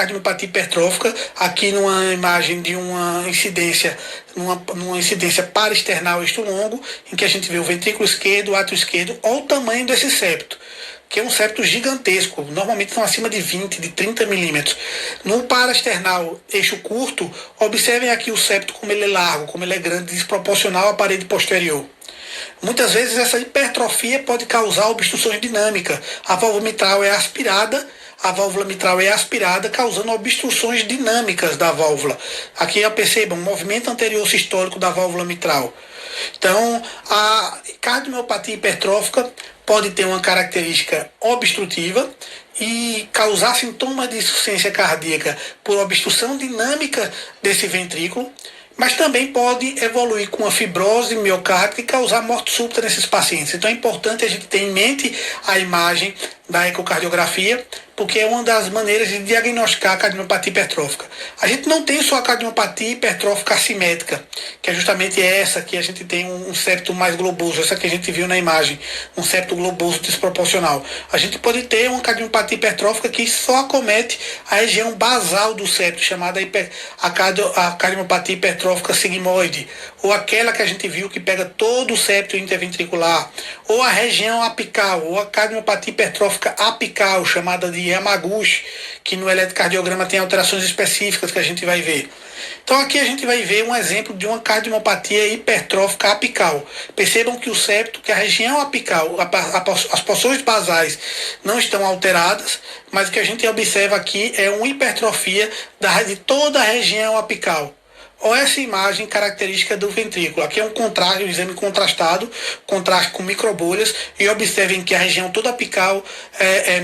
Cardiomiopatia hipertrófica, aqui numa imagem de uma incidência, numa incidência paraesternal extra-longo, em que a gente vê o ventrículo esquerdo, o átrio esquerdo, olha o tamanho desse septo, que é um septo gigantesco, normalmente são acima de 20, de 30 milímetros. No paraesternal, eixo curto, observem aqui o septo como ele é largo, como ele é grande, desproporcional à parede posterior. Muitas vezes essa hipertrofia pode causar obstruções dinâmicas. A válvula mitral é aspirada, causando obstruções dinâmicas da válvula. Aqui percebam, o movimento anterior sistólico da válvula mitral. Então, a cardiomiopatia hipertrófica pode ter uma característica obstrutiva e causar sintomas de insuficiência cardíaca por obstrução dinâmica desse ventrículo, mas também pode evoluir com a fibrose miocárdica e causar morte súbita nesses pacientes. Então é importante a gente ter em mente a imagem da ecocardiografia, porque é uma das maneiras de diagnosticar a cardiomiopatia hipertrófica. A gente não tem só a cardiomiopatia hipertrófica assimétrica, que é justamente essa que a gente tem um septo mais globoso, essa que a gente viu na imagem, um septo globoso desproporcional. A gente pode ter uma cardiomiopatia hipertrófica que só acomete a região basal do septo, chamada a cardiomiopatia hipertrófica sigmoide, ou aquela que a gente viu que pega todo o septo interventricular, ou a região apical, ou a cardiomiopatia hipertrófica apical, chamada de Yamaguchi, que no eletrocardiograma tem alterações específicas que a gente vai ver. Então aqui a gente vai ver um exemplo de uma cardiomiopatia hipertrófica apical. Percebam que o septo, que a região apical, as porções basais não estão alteradas, mas o que a gente observa aqui é uma hipertrofia de toda a região apical. Olha essa imagem característica do ventrículo. Aqui é um exame contrastado, contraste com microbolhas, e observem que a região toda apical é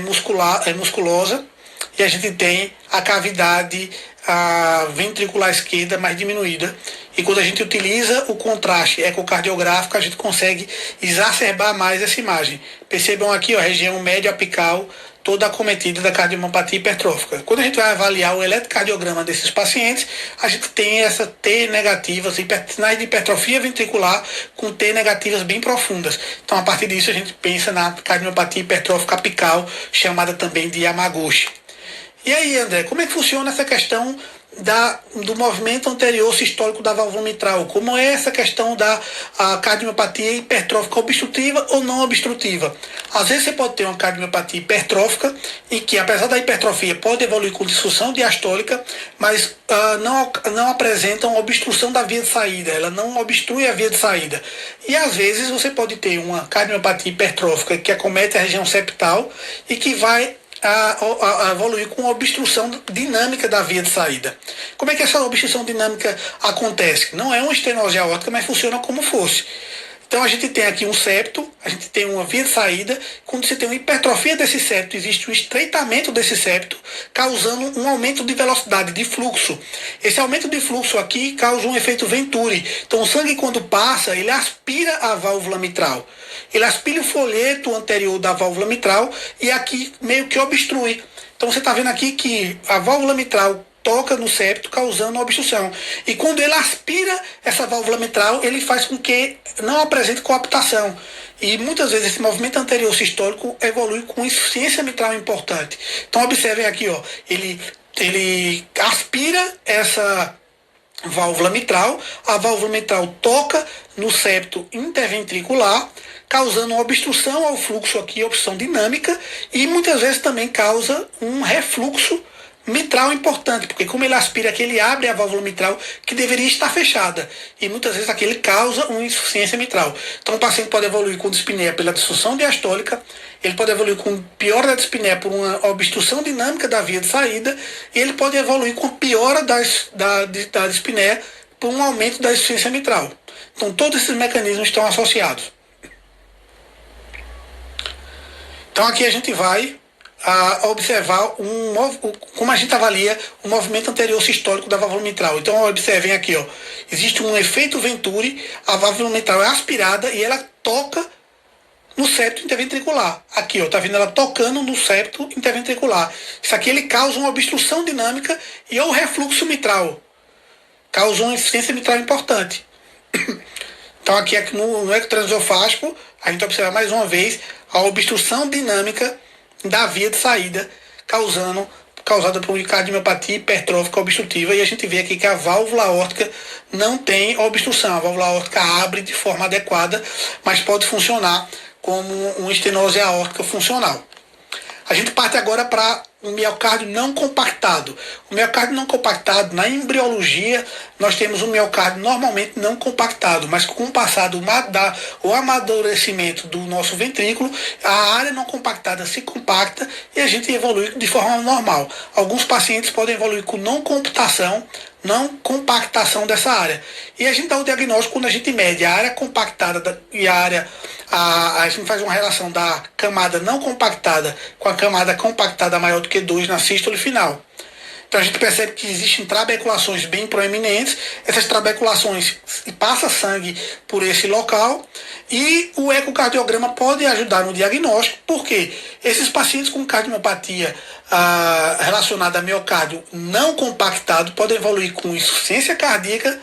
musculosa, e a gente tem a cavidade ventricular esquerda mais diminuída. E quando a gente utiliza o contraste ecocardiográfico, a gente consegue exacerbar mais essa imagem. Percebam aqui, ó, a região médio apical toda acometida da cardiomiopatia hipertrófica. Quando a gente vai avaliar o eletrocardiograma desses pacientes, a gente tem essa T negativas, sinais de hipertrofia ventricular com T negativas bem profundas. Então, a partir disso, a gente pensa na cardiomiopatia hipertrófica apical, chamada também de Yamaguchi. E aí, André, como é que funciona essa questão do movimento anterior sistólico da válvula mitral? Como é essa questão da cardiomiopatia hipertrófica obstrutiva ou não obstrutiva? Às vezes você pode ter uma cardiomiopatia hipertrófica em que, apesar da hipertrofia, pode evoluir com disfunção diastólica, mas não apresenta uma obstrução da via de saída, ela não obstrui a via de saída. E às vezes você pode ter uma cardiomiopatia hipertrófica que acomete a região septal e que vai a evoluir com obstrução dinâmica da via de saída. Como é que essa obstrução dinâmica acontece? Não é uma estenose aórtica, mas funciona como fosse. Então a gente tem aqui um septo, a gente tem uma via de saída. Quando você tem uma hipertrofia desse septo, existe um estreitamento desse septo, causando um aumento de velocidade, de fluxo. Esse aumento de fluxo aqui causa um efeito Venturi. Então o sangue, quando passa, ele aspira a válvula mitral. Ele aspira o folheto anterior da válvula mitral e aqui meio que obstrui. Então você está vendo aqui que a válvula mitral toca no septo, causando uma obstrução. E quando ele aspira essa válvula mitral, ele faz com que não apresente coaptação. E muitas vezes esse movimento anterior sistólico evolui com insuficiência mitral importante. Então observem aqui, ó, ele aspira essa válvula mitral, a válvula mitral toca no septo interventricular, causando uma obstrução ao fluxo aqui, obstrução dinâmica, e muitas vezes também causa um refluxo mitral importante, porque como ele aspira aqui, ele abre a válvula mitral que deveria estar fechada, e muitas vezes aqui ele causa uma insuficiência mitral. Então o paciente pode evoluir com dispneia pela disfunção diastólica, ele pode evoluir com piora da dispneia por uma obstrução dinâmica da via de saída, e ele pode evoluir com piora da dispneia por um aumento da insuficiência mitral. Então todos esses mecanismos estão associados. Então aqui a gente vai observar como a gente avalia o movimento anterior sistólico da válvula mitral. Então observem aqui, ó, existe um efeito Venturi, a válvula mitral é aspirada e ela toca no septo interventricular. Aqui, ó, tá vendo ela tocando no septo interventricular. Isso aqui ele causa uma obstrução dinâmica e o refluxo mitral. Causa uma insuficiência mitral importante. Então aqui no ecotransesofágico, a gente observa mais uma vez a obstrução dinâmica da via de saída, causando causada por cardiomiopatia hipertrófica obstrutiva, e a gente vê aqui que a válvula aórtica não tem obstrução. A válvula aórtica abre de forma adequada, mas pode funcionar como uma estenose aórtica funcional. A gente parte agora para um miocárdio não compactado. O miocárdio não compactado, na embriologia, nós temos um miocárdio normalmente não compactado, mas com o passar o amadurecimento do nosso ventrículo, a área não compactada se compacta e a gente evolui de forma normal. Alguns pacientes podem evoluir com não compactação dessa área. E a gente dá o diagnóstico quando a gente mede a área compactada e a gente faz uma relação da camada não compactada com a camada compactada maior do que 2 na sístole final. Então a gente percebe que existem trabeculações bem proeminentes, essas trabeculações passa sangue por esse local e o ecocardiograma pode ajudar no diagnóstico, porque esses pacientes com cardiomiopatia relacionada a miocárdio não compactado podem evoluir com insuficiência cardíaca,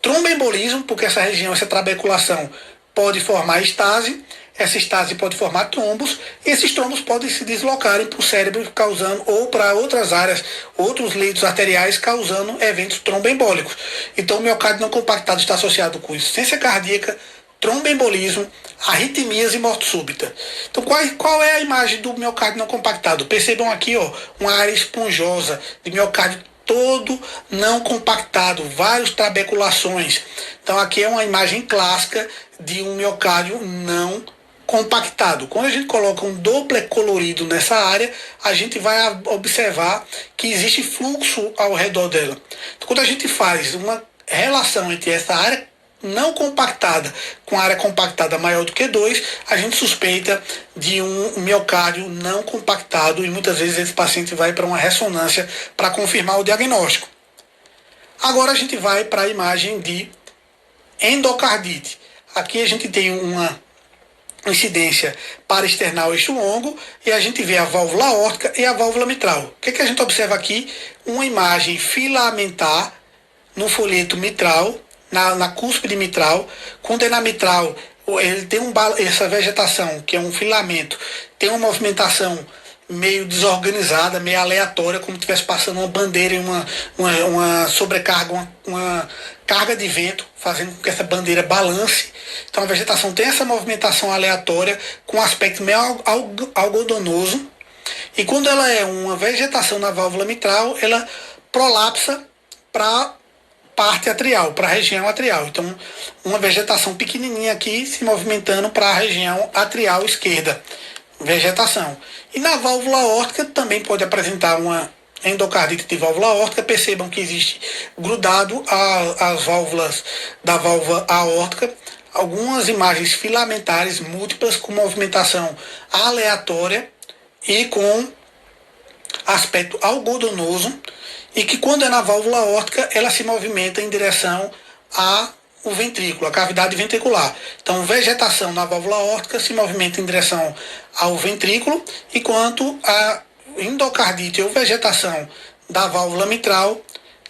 tromboembolismo, porque essa região, essa trabeculação pode formar estase, essa estase pode formar trombos, e esses trombos podem se deslocarem para o cérebro, causando, ou para outras áreas, outros leitos arteriais, causando eventos tromboembólicos. Então, o miocárdio não compactado está associado com insuficiência cardíaca, tromboembolismo, arritmias e morte súbita. Então, qual é a imagem do miocárdio não compactado? Percebam aqui, uma área esponjosa de miocárdio todo não compactado, várias trabeculações. Então, aqui é uma imagem clássica de um miocárdio não compactado. Quando a gente coloca um Doppler colorido nessa área, a gente vai observar que existe fluxo ao redor dela. Então, quando a gente faz uma relação entre essa área não compactada com a área compactada maior do que 2, a gente suspeita de um miocárdio não compactado e muitas vezes esse paciente vai para uma ressonância para confirmar o diagnóstico. Agora a gente vai para a imagem de endocardite. Aqui a gente tem uma incidência paraesternal eixo longo e a gente vê a válvula aórtica e a válvula mitral. O que a gente observa aqui? Uma imagem filamentar no folheto mitral, na cúspide mitral. Quando é na mitral, ele tem essa vegetação, que é um filamento, tem uma movimentação meio desorganizada, meio aleatória, como se estivesse passando uma bandeira em uma sobrecarga, uma carga de vento, fazendo com que essa bandeira balance. Então a vegetação tem essa movimentação aleatória, com aspecto meio algodonoso, e quando ela é uma vegetação na válvula mitral, ela prolapsa para parte atrial, para a região atrial. Então, uma vegetação pequenininha aqui se movimentando para a região atrial esquerda. Vegetação. E na válvula aórtica também pode apresentar uma endocardite de válvula aórtica. Percebam que existe grudado às válvulas da válvula aórtica algumas imagens filamentares múltiplas com movimentação aleatória e com aspecto algodonoso, e que quando é na válvula aórtica ela se movimenta em direção ao ventrículo, a cavidade ventricular. Então, vegetação na válvula aórtica se movimenta em direção ao ventrículo, enquanto a endocardite ou vegetação da válvula mitral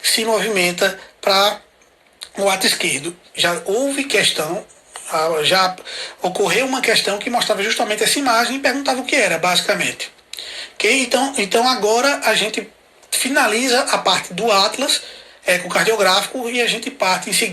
se movimenta para o ato esquerdo. Já houve questão, já ocorreu uma questão que mostrava justamente essa imagem e perguntava o que era, basicamente. Okay? Então agora a gente finaliza a parte do Atlas ecocardiográfico e a gente parte em seguida